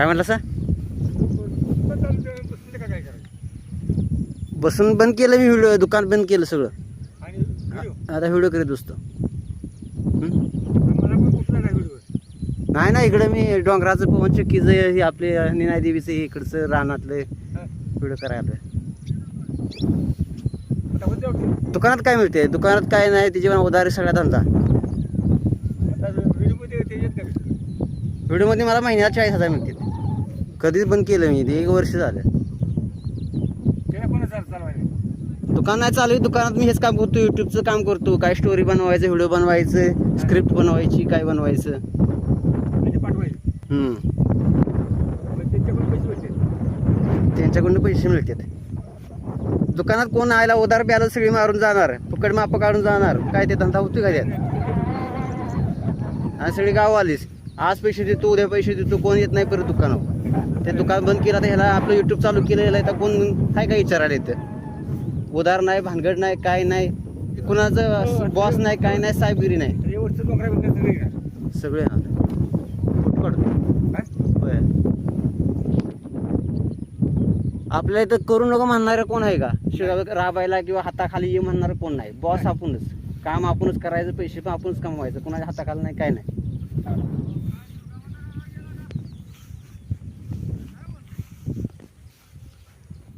काय म्हटलं सर? काय करायचं बसून बंद केलं मी, व्हिडिओ दुकान बंद केलं सगळं. आणि व्हिडिओ आता व्हिडिओ करीत बसतो. मला पण कुठला काय व्हिडिओ नाही ना, इकडं मी डोंगराचं पवन चक्कीचं हे आपले निनाय देवीचं हे इकडचं रानातलं व्हिडिओ करायला. आता होते होते दुकानात काय मिळते? दुकानात काय नाही, त्याची उधारी सगळा धंदा. आता व्हिडिओमध्ये ते येत का व्हिडिओमध्ये मला महिन्याला 40,000 मिळते. कधीच बंद केलं मी, ते 1 वर्ष झालं. त्याला कोणा चालवायला दुकान नाही चालू, दुकानात मी हेच काम करतो, यूट्यूबचं काम करतो. काय स्टोरी बनवायचं, व्हिडिओ बनवायचं, स्क्रिप्ट बनवायची, काय बनवायचं. म्हणजे पाठवायचं हम्म. मग त्यांच्याकडून पैसे भेटते. त्यांच्याकडून पैसे मिळतात. दुकानात कोण आयला उधार प्यायला सगळी मारून जाणार, फुकट माप काढून जाणार. काय ते धंदा होतो का त्यात? आणि सगळी गाव आलीस, आज पैसे देतो, उद्या पैसे देतो, कोण येत नाही परत दुकानावर. ते दुकान बंद केलं तर ह्याला आपलं यूट्यूब चालू केलं, ह्याला तर कोण काय काय विचारायला येतं? उधार नाही, भानगड नाही, काय नाही, कुणाचं बॉस नाही, काय नाही, साहेबगिरी नाही. तर एवढचं डोंगरा भेटत सगळे का सगळे ना फुटकट. काय होय. आपल्या इथं करू नको म्हणणारं कोण आहे का? शिवाय राबायला किंवा हाताखाली ये म्हणणारं कोण नाही. बॉस आपणच, काम आपणच करायचं, पैसे पण आपणच कमवायचं, कोणाच्या हाताखाली नाही, काय नाही.